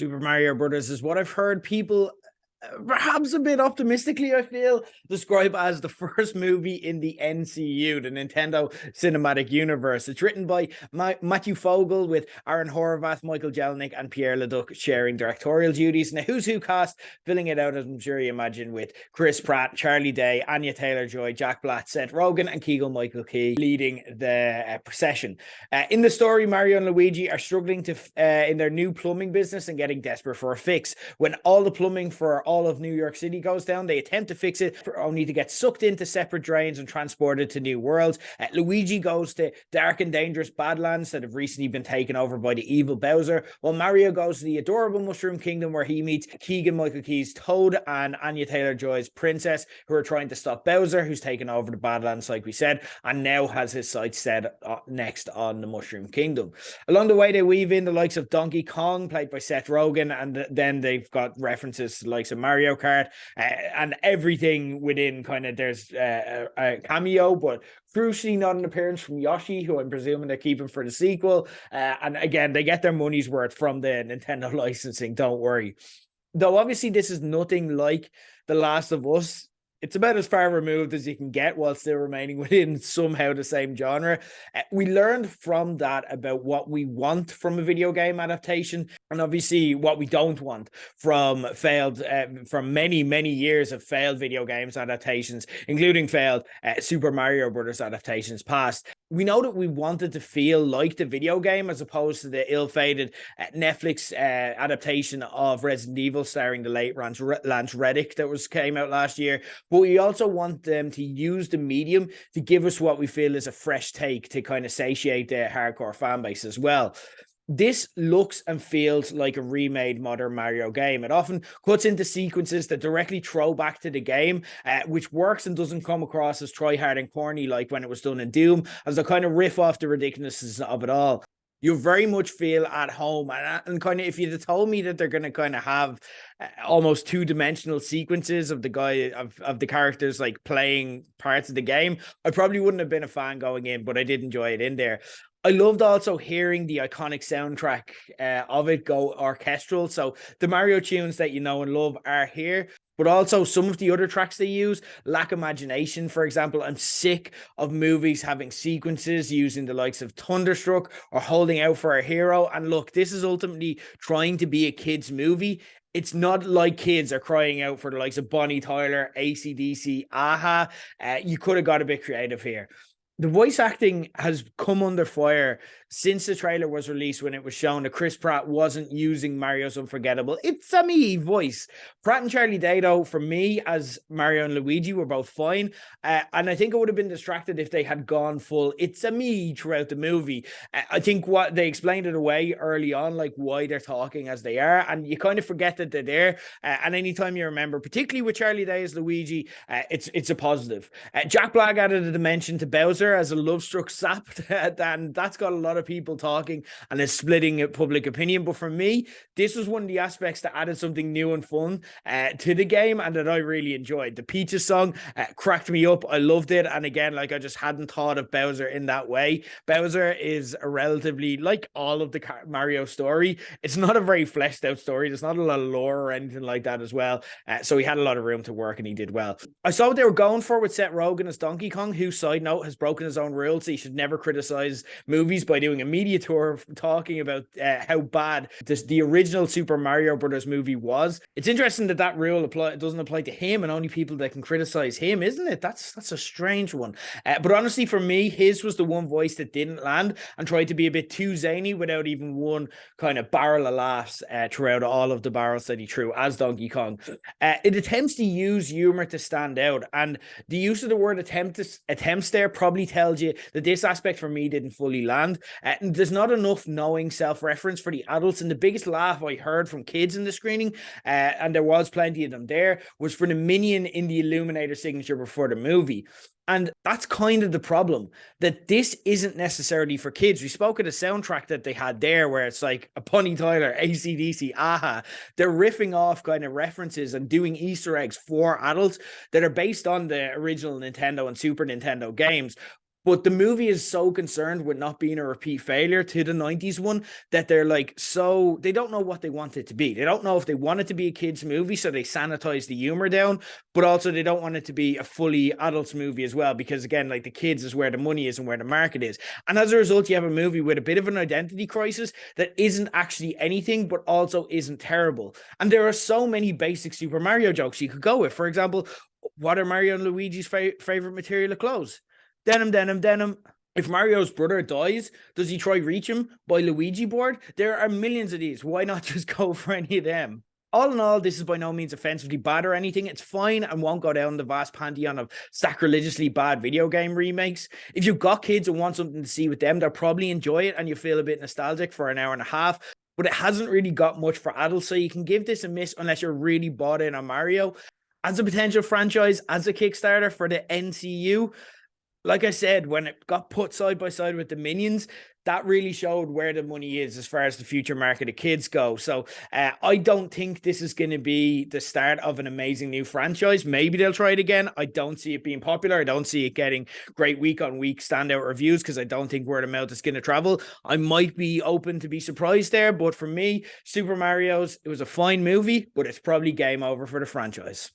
Super Mario Brothers is what I've heard people, perhaps a bit optimistically, I feel, describe as the first movie in the NCU, the Nintendo Cinematic Universe. It's written by Matthew Fogel, with Aaron Horvath, Michael Jelenic, and Pierre Leduc sharing directorial duties. And a who's who cast filling it out, as I'm sure you imagine, with Chris Pratt, Charlie Day, Anya Taylor-Joy, Jack Black, Seth Rogen, and Keegan-Michael Key leading the procession. In the story, Mario and Luigi are struggling in their new plumbing business and getting desperate for a fix. When all the plumbing for all of New York City goes down, they attempt to fix it, only to get sucked into separate drains and transported to new worlds. Luigi goes to dark and dangerous Badlands that have recently been taken over by the evil Bowser, while Mario goes to the adorable Mushroom Kingdom, where he meets Keegan-Michael Key's Toad and Anya Taylor-Joy's Princess, who are trying to stop Bowser, who's taken over the Badlands, like we said, and now has his sights set next on the Mushroom Kingdom. Along the way, they weave in the likes of Donkey Kong, played by Seth Rogen, and then they've got references to the likes of Mario Kart, and everything within kind of there's a cameo, but crucially not an appearance from Yoshi, who I'm presuming they're keeping for the sequel. And again, they get their money's worth from the Nintendo licensing, don't worry. Though obviously this is nothing like The Last of Us. It's about as far removed as you can get while still remaining within somehow the same genre. We learned from that about what we want from a video game adaptation, and obviously what we don't want from from many years of failed video games adaptations, including failed Super Mario Brothers adaptations past. We know that we wanted to feel like the video game as opposed to the ill-fated Netflix adaptation of Resident Evil starring the late Lance Reddick that came out last year. But we also want them to use the medium to give us what we feel is a fresh take to kind of satiate the hardcore fan base as well. This looks and feels like a remade modern Mario game. It often cuts into sequences that directly throw back to the game, which works and doesn't come across as try-hard and corny like when it was done in Doom, as they kind of riff off the ridiculousness of it all. You very much feel at home, and kind of, if you'd have told me that they're going to kind of have almost two-dimensional sequences of the guy of the characters like playing parts of the game, I probably wouldn't have been a fan going in, but I did enjoy it in there. I loved also hearing the iconic soundtrack of it go orchestral. So the Mario tunes that you know and love are here, but also some of the other tracks they use lack imagination. For example, I'm sick of movies having sequences using the likes of Thunderstruck or Holding Out for a Hero. And look, this is ultimately trying to be a kid's movie. It's not like kids are crying out for the likes of Bonnie Tyler, AC/DC, Aha. You could have got a bit creative here. The voice acting has come under fire since the trailer was released, when it was shown that Chris Pratt wasn't using Mario's unforgettable "It's a me" voice. Pratt and Charlie Day, though, for me, as Mario and Luigi, were both fine. And I think I would have been distracted if they had gone full "It's a me" throughout the movie. I think what they explained it away early on, like why they're talking as they are, and you kind of forget that they're there. And anytime you remember, particularly with Charlie Day as Luigi, it's a positive. Jack Black added a dimension to Bowser as a love-struck sap, and that's got a lot of people talking and is splitting public opinion. But for me, this was one of the aspects that added something new and fun to the game, and that I really enjoyed. The Peaches song cracked me up. I loved it, and again, like, I just hadn't thought of Bowser in that way. Bowser is a relatively, like all of the Mario story, it's not a very fleshed out story. There's not a lot of lore or anything like that as well. So he had a lot of room to work, and he did well. I saw what they were going for with Seth Rogen as Donkey Kong, who, side note, has broken his own rules. So you should never criticize movies by doing a media tour talking about how bad the original Super Mario Brothers movie was. It's interesting that rule doesn't apply to him, and only people that can criticize him, isn't it? That's a strange one. But honestly, for me, his was the one voice that didn't land and tried to be a bit too zany without even one kind of barrel of laughs throughout all of the barrels that he threw as Donkey Kong. It attempts to use humor to stand out, and the use of the word attempts there probably tells you that this aspect for me didn't fully land. There's not enough knowing self-reference for the adults, and the biggest laugh I heard from kids in the screening, and there was plenty of them there, was for the minion in the Illuminator signature before the movie. And that's kind of the problem, that this isn't necessarily for kids. We spoke of the soundtrack that they had there, where it's like a Bonnie Tyler, AC/DC, Aha. They're riffing off kind of references and doing Easter eggs for adults that are based on the original Nintendo and Super Nintendo games. But the movie is so concerned with not being a repeat failure to the 90s one that they're like, so they don't know what they want it to be. They don't know if they want it to be a kid's movie, so they sanitize the humor down, but also they don't want it to be a fully adults movie as well, because again, like the kids is where the money is and where the market is. And as a result, you have a movie with a bit of an identity crisis that isn't actually anything, but also isn't terrible. And there are so many basic Super Mario jokes you could go with. For example, what are Mario and Luigi's favorite material of clothes? Denim, denim, denim. If Mario's brother dies, does he try reach him by Luigi board? There are millions of these. Why not just go for any of them? All in all, this is by no means offensively bad or anything. It's fine and won't go down the vast pantheon of sacrilegiously bad video game remakes. If you've got kids and want something to see with them, they'll probably enjoy it and you feel a bit nostalgic for an hour and a half. But it hasn't really got much for adults, so you can give this a miss unless you're really bought in on Mario. As a potential franchise, as a Kickstarter for the NCU, like I said, when it got put side by side with the Minions, that really showed where the money is as far as the future market of kids go. So I don't think this is going to be the start of an amazing new franchise. Maybe they'll try it again. I don't see it being popular. I don't see it getting great week on week standout reviews because I don't think word of mouth is going to travel. I might be open to be surprised there, but for me, Super Mario's, it was a fine movie, but it's probably game over for the franchise.